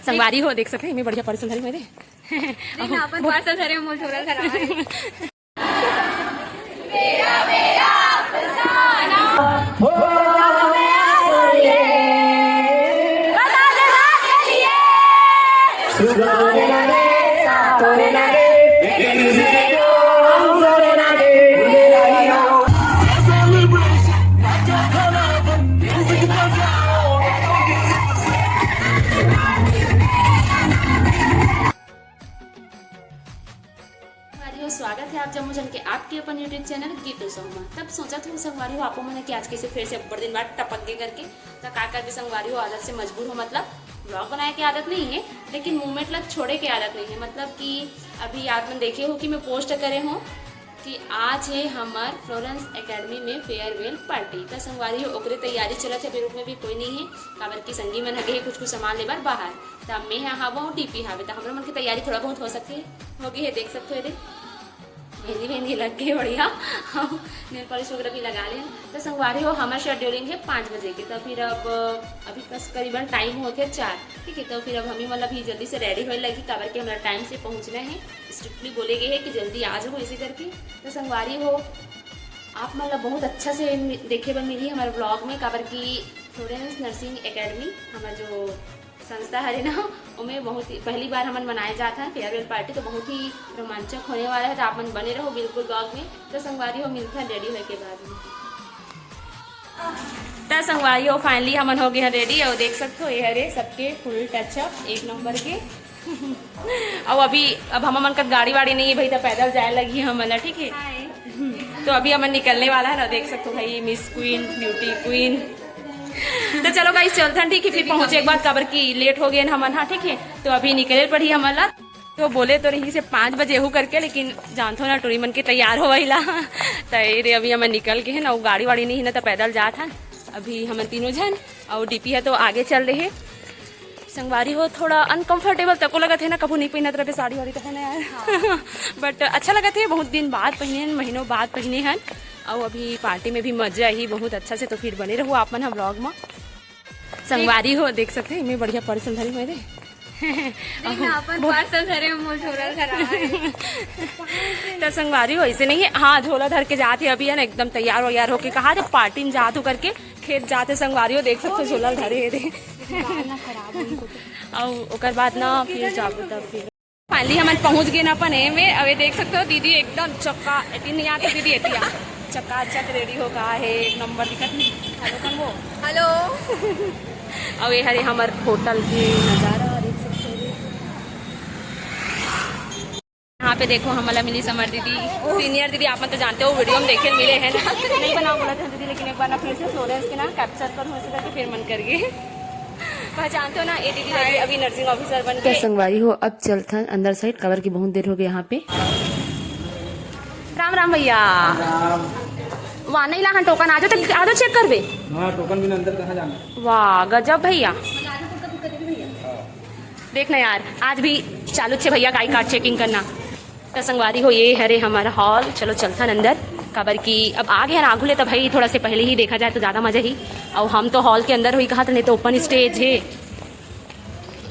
संगवारी हो देख सकते हैं, बढ़िया पार्सल धरी मेरे पार्सल धरे मोल छोरा धरा स्वागत है आप जम्मू जन के आपके अपन यूट्यूब चैनल गीतू सोमा। तब सोचा था संगवारी हो आपको मैंने कि आज कैसे फिर से बड़े दिन बाद टपक के करके तो का करके संगवारी हो आदत से मजबूर हो, मतलब ब्लॉग बनाने की आदत नहीं है लेकिन मूवमेंट लग छोड़े की आदत नहीं है। मतलब कि अभी आपने देखे हो कि मैं पोस्ट करे हूँ कि आज है हमार फ्लोरेंस एकेडमी में फेयरवेल पार्टी। तो संगवारी हो ओकरे तैयारी चलत है, रूप में भी कोई नहीं है काबर की संगी मन हगे कुछ सामान लेबर बाहर। तो मैं यहाँ हवा टीपी हावे तो हमारे मन की तैयारी थोड़ा बहुत हो सकती है, होगी है देख सकते हो। मेहंदी लग गई बढ़िया, हम नेल पॉलिश वगैरह भी लगा लें। तो संगवारी हो हमारा शेड्यूलिंग है 5 बजे की। तो फिर अब अभी बस करीबन टाइम होते 4, ठीक है। तो फिर अब हमें मतलब जल्दी से रेडी होने लगी काबर के हमारा टाइम से पहुंचना है। स्ट्रिक्टली बोले गए हैं कि जल्दी आ जाओ इसी करके। तो संगवारी हो आप मतलब बहुत अच्छा से देखे बन मिली हमारे ब्लॉग में काबर की फ्लोरेंस नर्सिंग एकेडमी हमारा जो संस्था है ना, उनमें बहुत ही पहली बार हमन मनाया जाता है फेयरवेल पार्टी। तो बहुत ही रोमांचक होने वाला है, तो आप मन बने रहो बिल्कुल ब्लॉग में। तो संगवारी हो मिलता है रेडी होने के बाद में। तो संगवारी हो फाइनली हमन हो गए हैं रेडी और देख सकते हो ये हरे सबके फुल टचअप एक नंबर के और अब हम मन का गाड़ी वाड़ी नहीं है भाई, तो पैदल जाए लगी हम मतलब, ठीक है। तो अभी हमन निकलने वाला है ना, देख सकते हो भाई मिस क्वीन ब्यूटी क्वीन। तो चलो गाइस चलते हैं, ठीक है। फिर पहुंचे एक बार काबर की लेट हो गए ना हमन, हाँ ठीक है। तो अभी निकले पड़ी हमारा, तो बोले तो रही से 5 बजे हो करके, लेकिन जानते हो ना टूरी मन के तैयार हो वहीला तो ये अभी हमें निकल के है ना, वो गाड़ी वाड़ी नहीं है ना, तो पैदल जात है। अभी हम तीनों जन और डीपी है तो आगे चल रहे। संगवारी हो थोड़ा अनकंफर्टेबल तको लगा थे ना, कभी नहीं पहना तरह साड़ी वाड़ी तो है ना यार बट अच्छा लगा थे, बहुत दिन बाद पहने हैं, महीनों बाद पहने हैं। और अभी पार्टी में भी मजा ही बहुत अच्छा से। तो फिर बने रहो आप मन ब्लॉग में। संगवारी हो देख सकते हैं मैं बढ़िया पार्सल धरी मेरे पार्सल धरे मोल छोरा धरा तो संगवारी हो ऐसे नहीं है, हाँ झोला धर के जाते अभी है ना, एकदम तैयार वैयार होके कहा थे पार्टी में जात हो करके खेत जाते। संगवारी हो देख सकते हो झोला धरे और बाद ना फिर जाबो। तब फिर फाइनली हम पहुंच गए ना अपन में। अवे देख सकते हो दीदी एकदम चक्का एटी नहीं आती दीदी एटी चक्का चक रेडी हो का है, एक नंबर दिखत नहीं। हेलो कौन वो हेलो अब ये हरे हमारे होटल के नज़ारा देख सकते हो। यहाँ पे देखो हमारा मिली समर दीदी सीनियर दीदी, आप तो जानते हो वीडियो में देखे मिले हैं ना, नहीं बनाओ बोला था दीदी, लेकिन एक बार ना फिर से फ्लोरेंस के ना कैप्चर पर हो सका कि फिर मन करिए पहचानते हो ना, ये दीदी अभी नर्सिंग ऑफिसर बन के। संगवारी हो अब चलता अंदर साइड कवर की बहुत देर हो गई यहाँ पे। राम राम भैया, वहाँ नहीं ला टोकन आ जाओ चेक कर बे। हाँ टोकन भी अंदर कहाँ जाना। वाह गजब भैया, देखना यार आज भी चालू छे भैया आई कार्ड चेकिंग करना। तो संगवारी हो ये हरे हमारा हॉल, चलो चलता अंदर काबर की अब आ गया आगुले तो भाई थोड़ा से पहले ही देखा जाए तो ज़्यादा मजा ही। और हम तो हॉल के अंदर हुई कहा था, नहीं तो ओपन स्टेज है।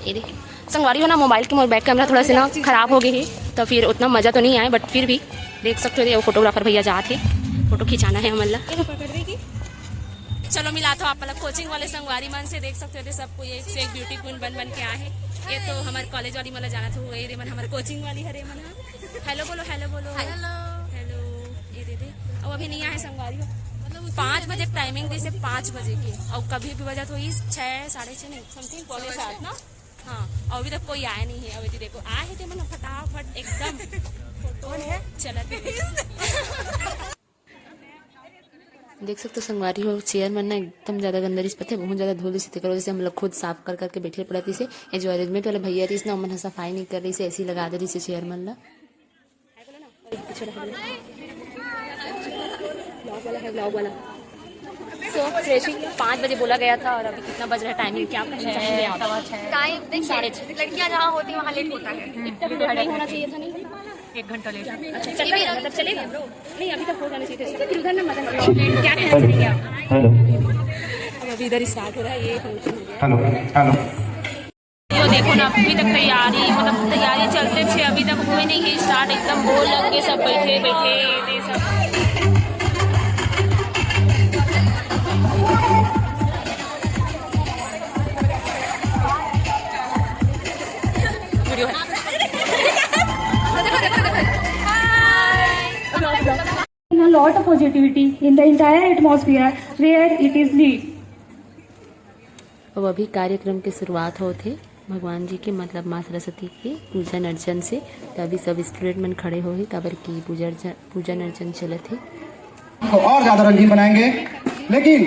ये देख संगवारी हो ना मोबाइल के मोर बैक कैमरा थोड़ा से ना खराब हो गई है, तो फिर उतना मज़ा तो नहीं आया, बट फिर भी देख सकते हो फोटोग्राफर भैया जाते फोटो खिंचाना है हमला। चलो मिला तो आप मतलब कोचिंग वाले संगवारी मन से देख सकते हो सबको ये से एक ब्यूटी क्वीन बन के आए। ये तो हमारे कॉलेज वाली मतलब जाना था, ये मन हमारे कोचिंग वाली हरे मन। हेलो बोलो हेलो बोलो हेलो हेलो। ये दे और अभी नहीं आए संगवारी हो, मतलब 5 बजे टाइमिंग दी से 5 बजे की, और कभी भी वजह तो 6 साढ़े 6 नहीं समथिंग पौने 7 ना। हाँ और अभी तक कोई आया नहीं है। अभी देखो आए थे मतलब फटाफट एकदम फोटो है चला देख सकते हो संगवारी हो चेयर मन ना एकदम ज्यादा गंदरी पते है, बहुत ज्यादा धूल से करो, जैसे हम लोग खुद साफ कर करके बैठे पड़ती से। ये जो अरेंजमेंट वाले भैया रही ना मन सफाई नहीं कर रही से, ऐसी लगा दे रही से चेयर मन ला। सो फ्रेशिंग 5 बजे बोला गया था और अभी कितना बज रहा है टाइमिंग क्या टाइम 6:30। लड़कियां जहाँ होती है वहाँ लेट होता है, नहीं होना चाहिए था। नहीं 1 घंटा लेट। अच्छा चलेगा मतलब चलेगा नहीं अभी तक हो जाना चाहिए था। फिर उधर ना मदन क्या कहना चाहेंगे आप? अब अभी इधर स्टार्ट हो रहा है ये फंक्शन। हेलो हेलो देखो ना अभी तक तैयारी मतलब तैयारी चलते थे, अभी तक हुए नहीं है स्टार्ट, एकदम बोल लग के सब बैठे बैठे ये सब। A lot of positivity in the entire atmosphere where it is lit. अब अभी कार्यक्रम की शुरुआत हो थे भगवान जी के मतलब माँ सरस्वती के पूजन अर्चन से। तो अभी सब स्टूडेंट मन खड़े हो ही काबर की पूजन अर्चन चले थे। को और ज्यादा रंगीन बनाएंगे, लेकिन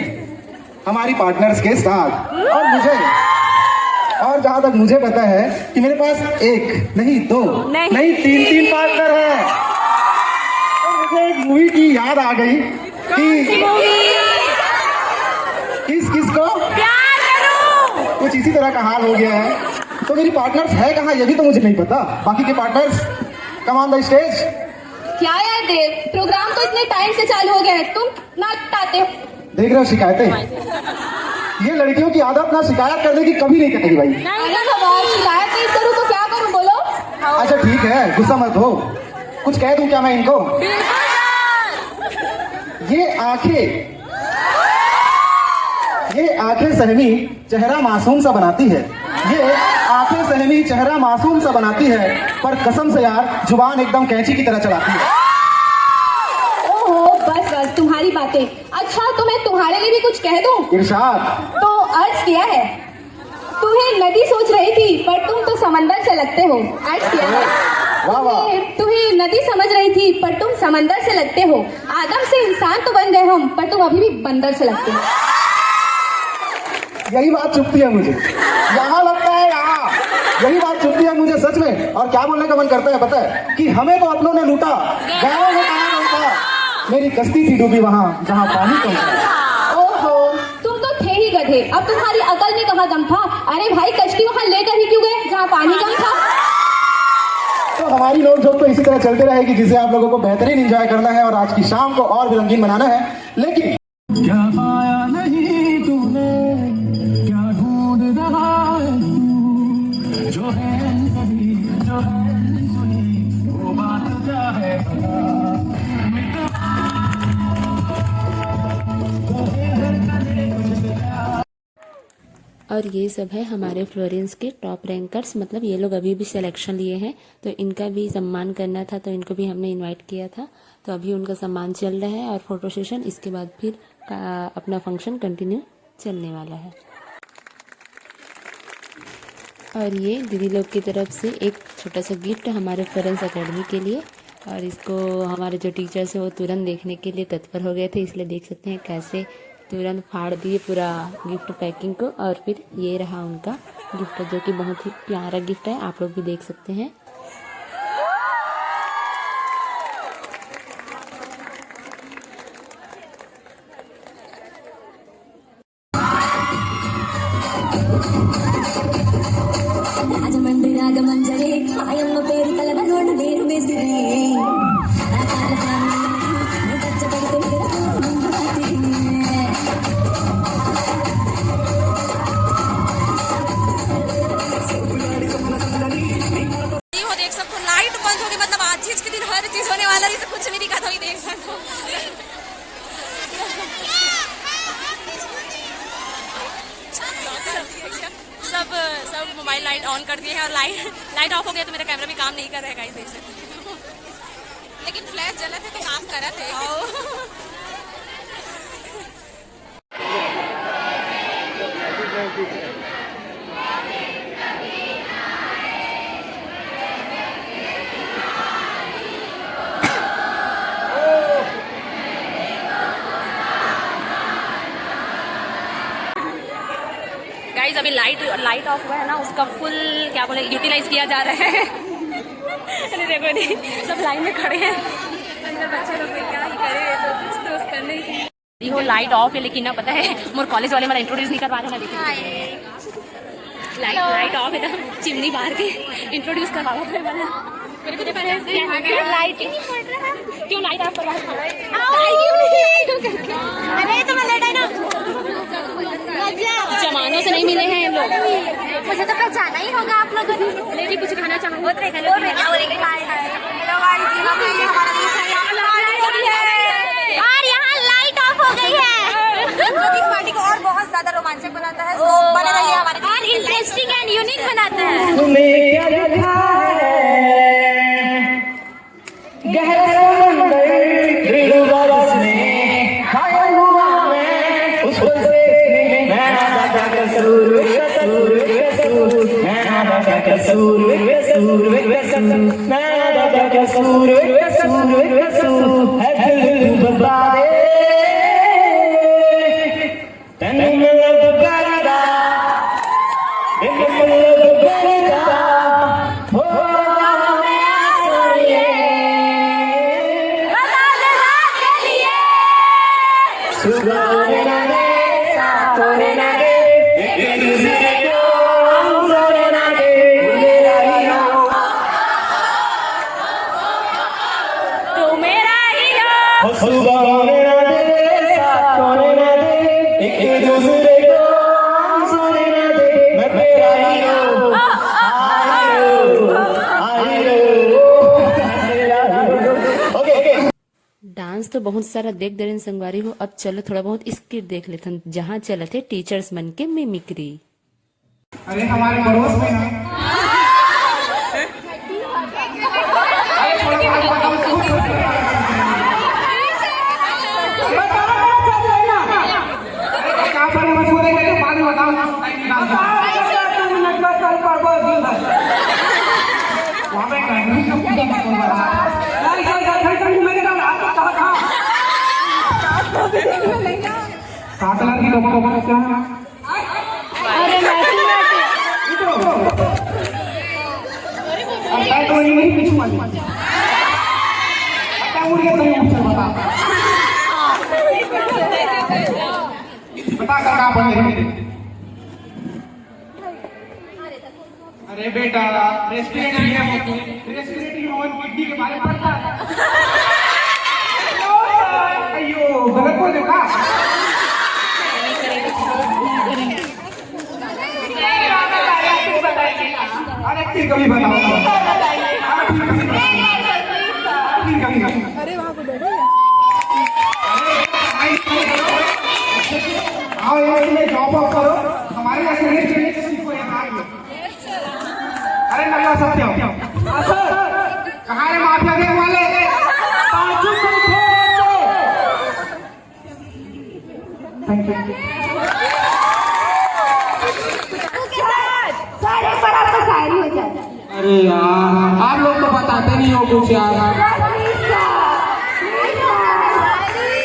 हमारी पार्टनर्स के साथ। और जहां तक मुझे पता है कि मेरे पास एक नहीं दो नहीं तीन पार्टनर हैं। तो मुझे एक मूवी की याद आ गई कि किसको कुछ इसी तरह का हाल हो गया है। तो मेरी पार्टनर्स है कहाँ ये भी तो मुझे नहीं पता। बाकी के partners come on the stage. क्या यार देव, प्रोग्राम तो इतने टाइम से चालू हो गया है, तुम नाटक आते हो। देख रहे हो शिकायतें, ये लड़कियों की आदत ना शिकायत करने की कभी नहीं कटेगी भाई। अरे बाबा, शिकायत नहीं करूँ तो क्या करूँ बोलो। अच्छा ठीक है, गुस्सा मत हो। कुछ कह दूं क्या मैं इनको? ये आंखें सहमी चेहरा मासूम सा बनाती है। ये आंखें सहमी चेहरा मासूम सा बनाती है, पर कसम से यार जुबान एकदम कैंची की तरह चलाती है। ओहो बस तुम्हारी बातें। अच्छा तो मैं तुम्हारे लिए भी कुछ कह दूं? इरशाद। तो अर्ज किया है। तुम्हें नदी सोच रही थी पर तुम तो समंदर से लगते हो। अर्ज किया है। वाह वाह। तुम्हें नदी समझ रही थी पर तुम समंदर से लगते हो। आदम से इंसान तो बन गए हम, पर तुम अभी भी बंदर से लगते हो। यही बात चुभती है मुझे, यहाँ लगता है यहाँ, यही बात चुभती है मुझे सच में। और क्या बोलने का मन करता है पता है कि हमें तो अपनों ने लूटा, गाँव में कहाँ लूटा। मेरी कश्ती थी डूबी वहाँ जहाँ पानी कम था। ओहो तुम तो थे ही गधे, अब तुम्हारी अकल में कहाँ दम था। अरे भाई कश्ती वहाँ लेकर ही क्यों गए जहाँ पानी कम था। तो हमारी नोक-झोंक तो इसी तरह चलते रहेगी, जिसे आप लोगों को बेहतरीन एंजॉय करना है और आज की शाम को और भी रंगीन बनाना है। लेकिन क्या पाया नहीं तूने, क्या ढूंढ रहा है तू, जो है सुनी वो बात क्या है और ये सब है हमारे फ्लोरेंस के टॉप रैंकर्स, मतलब ये लोग अभी भी सिलेक्शन लिए हैं तो इनका भी सम्मान करना था, तो इनको भी हमने इनवाइट किया था। तो अभी उनका सम्मान चल रहा है और फोटो सेशन, इसके बाद फिर अपना फंक्शन कंटिन्यू चलने वाला है। और ये दीदी लोग की तरफ से एक छोटा सा गिफ्ट हमारे फ्लोरेंस एकेडमी के लिए, और इसको हमारे जो टीचर्स हैं वो तुरंत देखने के लिए तत्पर हो गए थे, इसलिए देख सकते हैं कैसे तुरंत फाड़ दिए पूरा गिफ्ट पैकिंग को। और फिर ये रहा उनका गिफ्ट, जो कि बहुत ही प्यारा गिफ्ट है, आप लोग भी देख सकते हैं। देख सकते हो लाइट बंद होगी, मतलब आज चीज के दिन हर चीज होने वाला है, कुछ नहीं दिखा था, देख सकते हो। सब मोबाइल लाइट ऑन कर दिए हैं और लाइट ऑफ हो गया तो मेरा कैमरा भी काम नहीं कर रहा है, गाइस देख सकते हो। लेकिन फ्लैश जला थे तो काम करा थे। गाइस अभी लाइट ऑफ हुआ है ना, उसका फुल क्या बोले यूटिलाइज किया जा रहा है। अरे देखो नहीं, सब लाइन में खड़े हैं, अंदर बच्चे लोग क्या ही करे, तो कुछ तो करने ही हो। लाइट ऑफ है लेकिन ना पता है मोर कॉलेज वाले मेरा इंट्रोड्यूस नहीं करवा रहे हैं। लाइट ऑफ है तो चिमनी मार के इंट्रोड्यूस करवाओ मेरे लाइट क्यों लाइट ऑफ करवा। अरे तो मैं लेट आई ना। जमानों से नहीं मिले हैं ये लोग। मुझे तो पहचाना ही होगा आप लोगों ने। लेडी कुछ कहना चाहोगे? हेलो और यहाँ लाइट ऑफ हो गई है जो इस पार्टी को और बहुत ज्यादा रोमांचक बनाता है। तो बने रहिए हमारे और इंटरेस्टिंग एंड यूनिक बनाता है। डांस तो बहुत सारा देख दे रहे संगवारी हो। अब चलो थोड़ा बहुत स्किट देख लेते हैं, जहाँ चले थे टीचर्स मन के मिमिक्री। अरे हमारे पड़ोस में ना अरे बेटा रेस्पिरेटरी किडनी के बारे में पढ़ता है। अयो गलत बोल देखा। अरे कभी बताओ। अरे वहाँ पे बैठो। आओ ये जॉब ऑफ करो हमारे यहाँ से को यहाँ आएंगे। अरे नल्ला सत्य कहाँ है माफिया देने वाले? अरे यार आप लोग तो बताते नहीं हो कुछ यार।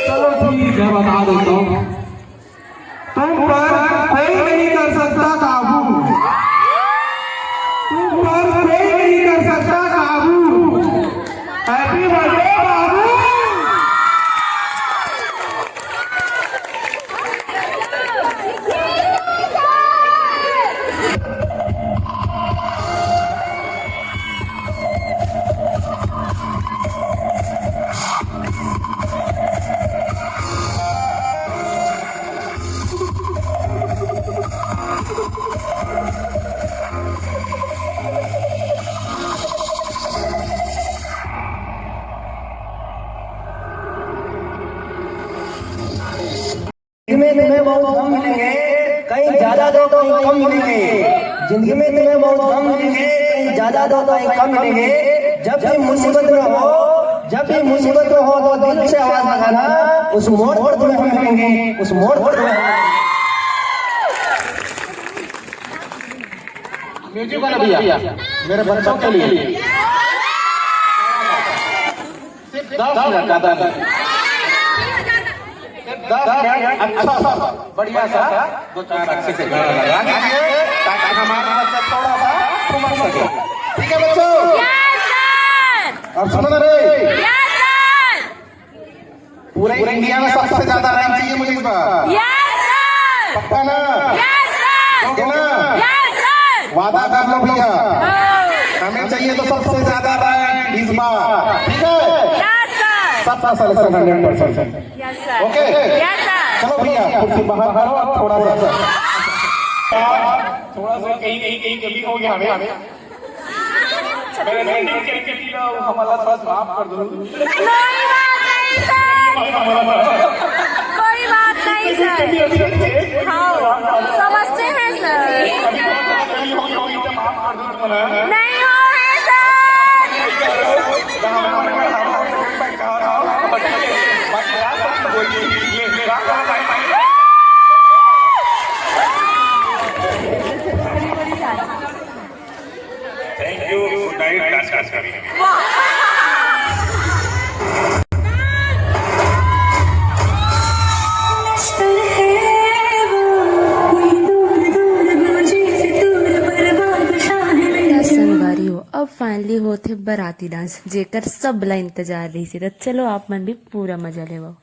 चलो ठीक है बता देता हूँ। तुम पर कोई नहीं कर सकता काबू, तुम पर कोई नहीं कर सकता काबू। हैप्पी बर्थडे बाबू। तुम्हें बहुत कम मिलेंगे, कहीं ज्यादा दो कहीं कम मिलेंगे। जिंदगी में तुम्हें बहुत कम मिलेंगे, कहीं ज्यादा दो कहीं कम मिलेंगे। जब भी मुसीबत में हो, जब भी मुसीबत में हो तो दिल से आवाज लगाना, उस मोड़ पर तुम्हें मिलेंगे, उस मोड़ पर तुम्हें। म्यूजिक वाला भैया मेरे बच्चों के लिए सिर्फ 10 मिनट का 10 मिनट अच्छा सा बढ़िया सा 2-4 अच्छे से गाना लगा दीजिए ताकि हमारा बच्चा थोड़ा सा घूम सके। ठीक है बच्चों? और सुनो ना रे, पूरे इंडिया में सबसे ज्यादा रैंक चाहिए मुझे इस बार। पक्का ना? दोगे ना? वादा कर लो भैया, हमें चाहिए तो सबसे ज्यादा रैंक इस बार। ठीक है? सबका सलेक्शन 100%। ओके चलो भैया कुर्सी बाहर करो अब थोड़ा सा कहीं जल्दी हो गया हमें हमारा थोड़ा माफ कर दो। कोई बात नहीं सर, हाँ समझते हैं सर, नहीं हो है थैंक यू। Good night. संगवारी हो अब फाइनली होते बराती डांस जेकर सब ला इंतजार रही सी तो चलो आप मन भी पूरा मजा लेवो।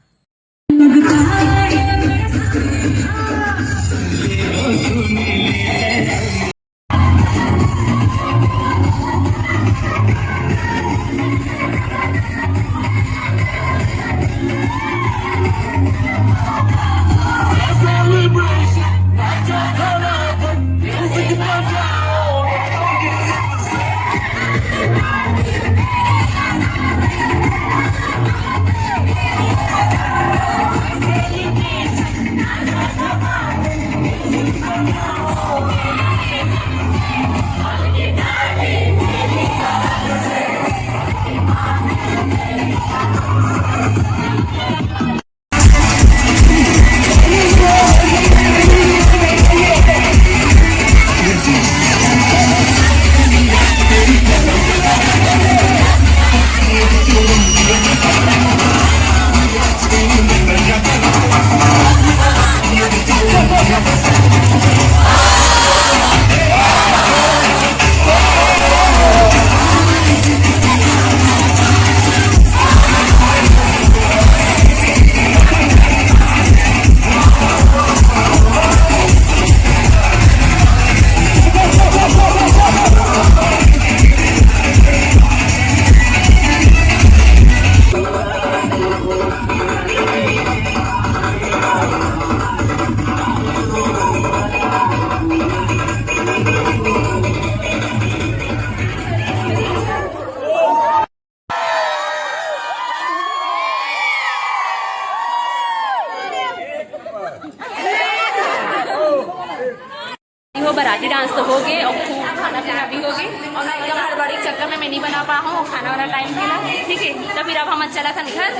वो बराती डांस तो हो गए और खूब खाना पीना भी हो गए और ना एकदम हड़बड़ी के चक्कर में मैं नहीं बना पा हूँ खाना वाला टाइम के लिए। ठीक है तो फिर अब हम चला था निकल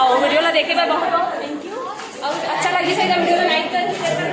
और वीडियो ला देखे बहुत बहुत थैंक यू और अच्छा लगी से वीडियो लाइक कर